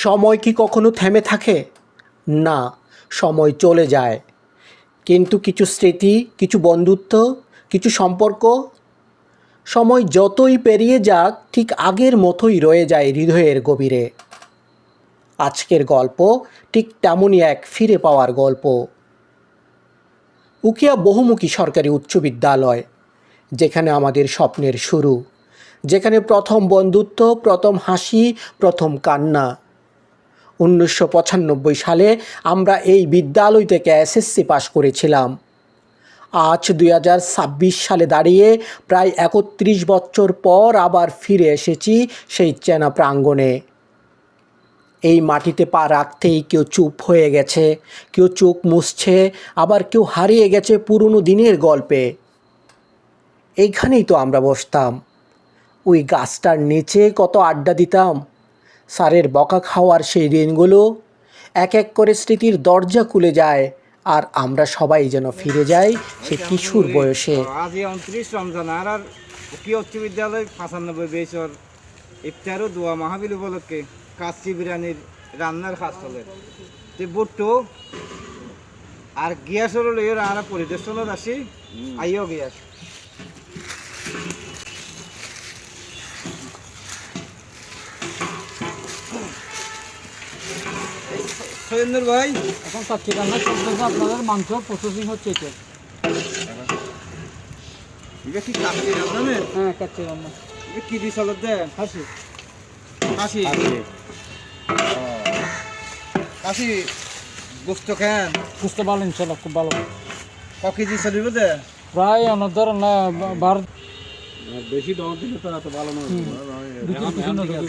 সময় কি কখনো থেমে থাকে? না, সময় চলে যায়, কিন্তু কিছু স্মৃতি, কিছু বন্ধুত্ব, কিছু সম্পর্ক সময় যতই পেরিয়ে যাক ঠিক আগের মতোই রয়ে যায় হৃদয়ের গভীরে। আজকের গল্প ঠিক তেমনই এক ফিরে পাওয়ার গল্প। উখিয়া বহুমুখী সরকারি উচ্চ বিদ্যালয়, যেখানে আমাদের স্বপ্নের শুরু, যেখানে প্রথম বন্ধুত্ব, প্রথম হাসি, প্রথম কান্না। 1995 সালে আমরা এই বিদ্যালয় থেকে এসএসসি পাশ করেছিলাম। আজ 2026 সালে দাঁড়িয়ে প্রায় 31 বছর পর আবার ফিরে এসেছি সেই চেনা প্রাঙ্গণে। এই মাটিতে পা রাখতেই কেউ চুপ হয়ে গেছে, কেউ চোখ মুছছে, আবার কেউ হারিয়ে গেছে পুরনো দিনের গল্পে। এইখানেই তো আমরা বসতাম, ওই গাছটার নিচে কত আড্ডা দিতাম। স্যারের বকা খাওয়ার সেই দিনগুলো, এক এক করে স্মৃতির দরজা খুলে যায়, আর আমরা সবাই যেন ফিরে যাই সে কিশোর বয়সে। আজ 29 রমজান আর কি উচ্চ বিদ্যালয় 95 বেসর ইফতারও দোয়া মাহবিল উপলক্ষে কাচ্চি বিরিয়ানির রান্নার কাজ চলে। তে বুট্টু আর গ্যাস হলো লইয়ের আর পরিদর্শনত আসি আইও গ্যাস সৈন্দর ভাই এখন কাচ্চি রান্না চলতেছে, আপনাদের মাংস প্রসেসিং হচ্ছে এটা। এটা কি কাচ্চি রান্না? হ্যাঁ, কাচ্চি রান্না। এটা কি দিয়ে চলত দে? হাসি কাশি কাশি গোস্ত খান বুঝতে ভালো, ইনশাল্লাহ খুব ভালো। ক কেজি চলিব দে? প্রায় অনেক ধরেন না, বার বেশি দাম দিলে তো এত ভালো নয়।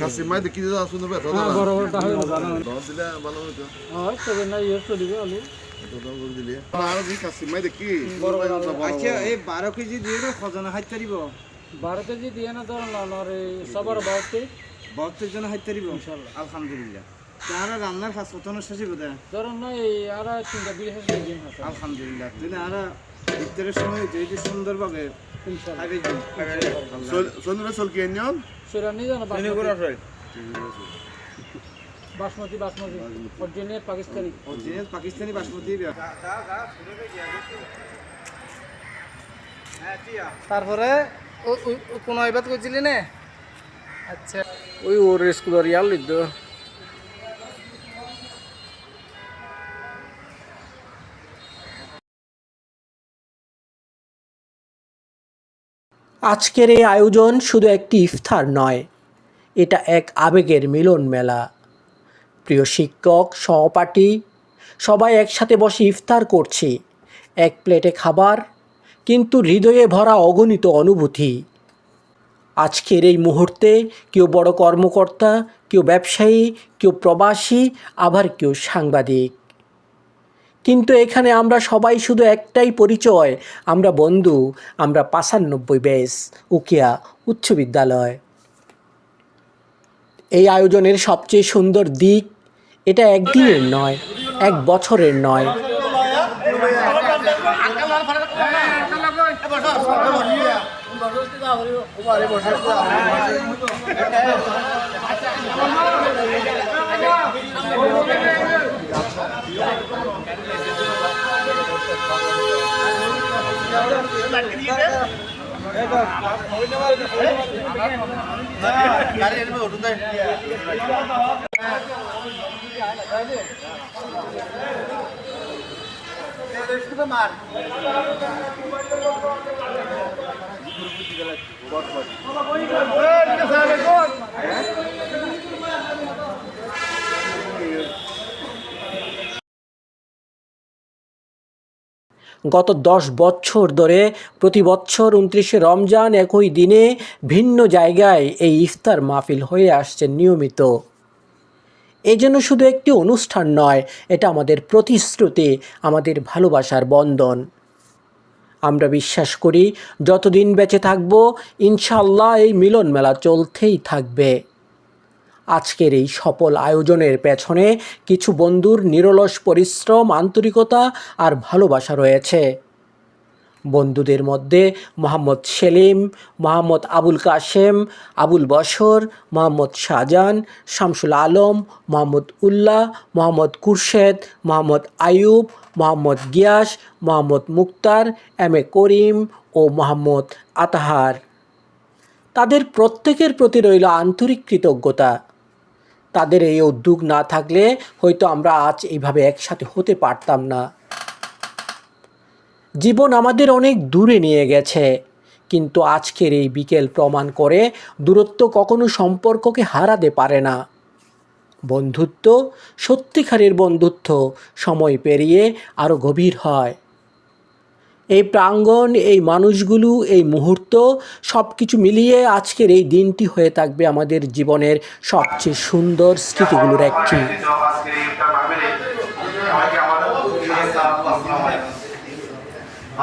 কাসিমাই দেখি যে আসুন বে হ্যাঁ, বড় বড়টা হয়ে দাম দিলে ভালো হতো হয়, তবে না ইয়ে চলিবে আলু। এত দাম করে দিলে আর কি কাসিমাই দেখি আচ্ছা এই 12 কেজি দিয়ে তো খজানা হাইতে পারিব? 12 কেজি দিয়ে না ধরেন আর সবার বাড়তে 72 জন হাইতে পারিব ইনশাআল্লাহ আলহামদুলিল্লাহ। তারা রান্নার কাজ কত শেষ হইব দে? ধরেন না এই আর 3টা বিল হাসি দিন আছে আলহামদুলিল্লাহ। তুই না আর ইফতারের সময় যেই সুন্দরভাবে ইনশাল্লাহ। খাবে দিন সোনরে চল কি এনিয়ন সেরা নিয়ে জানা right basmati original Pakistani. Original Pakistani basmati. তারপরে কোন আইবাত কইছিলি না? আচ্ছা, ওই ওর স্কুলের ইয়ার লিদ আজকের এই আয়োজন শুধু একটি ইফতার নয়, এটা এক আবেগের মিলন মেলা। প্রিয় শিক্ষক, সহপাঠী, সবাই একসাথে বসে ইফতার করছি, এক প্লেটে খাবার, কিন্তু হৃদয়ে ভরা অগণিত অনুভূতি। আজকের এই মুহূর্তে কেউ বড় কর্মকর্তা, কেউ ব্যবসায়ী, কেউ প্রবাসী, আবার কেউ সাংবাদিক, কিন্তু এখানে আমরা সবাই শুধু একটাই পরিচয়, আমরা বন্ধু, আমরা 95 ব্যাচ উখিয়া উচ্চ বিদ্যালয়। এই আয়োজনের সবচেয়ে সুন্দর দিক, এটা একদিনের নয়, এক বছরের নয়, গত 10 বছর ধরে প্রতি বছর 29শে রমজান একই দিনে ভিন্ন জায়গায় এই ইফতার মাহফিল হয়ে আসছে নিয়মিত। এই জন্য শুধু একটি অনুষ্ঠান নয়, এটা আমাদের প্রতিশ্রুতি, আমাদের ভালোবাসার বন্ধন। আমরা বিশ্বাস করি যতদিন বেঁচে থাকব ইনশাআল্লাহ এই মিলন মেলা চলতেই থাকবে। আজকের এই সফল আয়োজনের পেছনে কিছু বন্ধুর নিরলস পরিশ্রম, আন্তরিকতা আর ভালোবাসা রয়েছে। বন্ধুদের মধ্যে মোহাম্মদ সেলিম, মোহাম্মদ আবুল কাশেম, আবুল বশর, মোহাম্মদ শাহজাহান, শামসুল আলম, মোহাম্মদ উল্লাহ, মোহাম্মদ কুরশেদ, মোহাম্মদ আয়ুব, মোহাম্মদ গিয়াস, মোহাম্মদ মুক্তার, এম এ করিম ও মোহাম্মদ আতাহার। তাদের প্রত্যেকের প্রতি রইল আন্তরিক কৃতজ্ঞতা। তাদের এই উদ্যোগ না থাকলে হয়তো আমরা আজ এইভাবে একসাথে হতে পারতাম না। জীবন আমাদের অনেক দূরে নিয়ে গেছে, কিন্তু আজকের এই বিকেল প্রমাণ করে দূরত্ব কখনো সম্পর্ককে হারাতে পারে না। বন্ধুত্ব, সত্যিকারের বন্ধুত্ব সময় পেরিয়ে আরও গভীর হয়। এই প্রাঙ্গণ, এই মানুষগুলো, এই মুহূর্ত সব কিছু মিলিয়ে আজকের এই দিনটি হয়ে থাকবে আমাদের জীবনের সবচেয়ে সুন্দর স্মৃতিগুলোর একটি।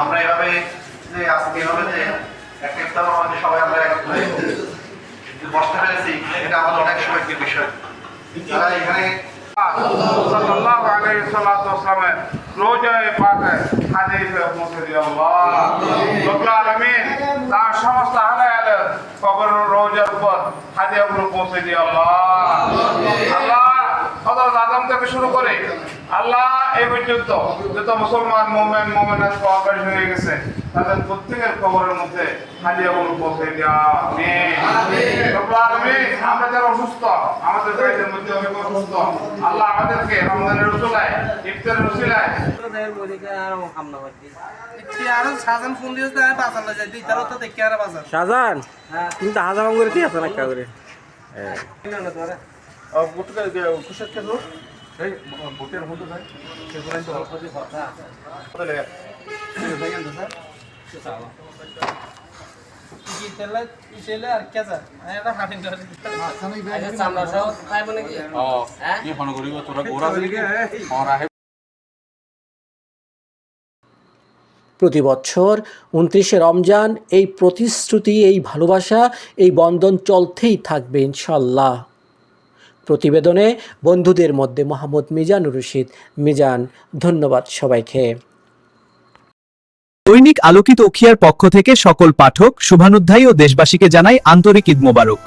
আমরা এভাবে যে আজকে এভাবে যে একটা ইফতার আমাদের সবাই আমরা একত্র হয়ে বসতে পেরেছি, এটা আমাদের অনেক সৌভাগ্যের বিষয়। তারা এখানে সাল্লাল্লাহু আলাইহি ওয়াসাল্লামের রোজায়ে পাকে হাদিসে পৌঁছে দিয়ে আল্লাহ রব্বুল আলামিন তার সমস্ত আহলে কবর রোজার উপর হাদিয়াগুলো পৌঁছে দিয়ে আল্লাহ আল্লাহ হযরত আদম থেকে শুরু করে আল্লাহ এই পর্যন্ত যত মুসলমান মুমিন মুমিনাত কবর হয়ে গেছে তাদের প্রত্যেকের কবরের মধ্যে হাদিয়াগুলো পৌঁছে দেওয়া আমিন। রব্বুল আলামিন আমরা যারা অসুস্থ, আমাদের ভাইদের মধ্যে অনেক অসুস্থ, আল্লাহ আমাদেরকে রমজানের রসুলায় ইফতারের রসুলায় আরো সাজান ফোন দিয়েছে আমি বাজার যাই দিই তারও তো দেখি আর বাজার শাহজাহান কিন্তু হাজার করে কি আছে না একটা করে খুশির কেন এই বুটের মধ্যে যায় সেগুলো তো অল্প দিয়ে কথা বলে লাগে কি তেলে ইসেলে আর কে যা এটা হাফিন ধরে কি ফোন করিব তোরা গোরা দিকে আর আহে প্রতি বছর 29শে রমজান এই প্রতিশ্রুতি, এই ভালোবাসা, এই বন্ধন চলতেই থাকবে ইনশাল্লাহ। প্রতিবেদনে বন্ধুদের মধ্যে মোহাম্মদ মিজানুর রশিদ মিজান। ধন্যবাদ সবাইকে। দৈনিক আলোকিত উখিয়ার পক্ষ থেকে সকল পাঠক, শুভানুধ্যায়ী ও দেশবাসীকে জানাই আন্তরিক ঈদ মোবারক।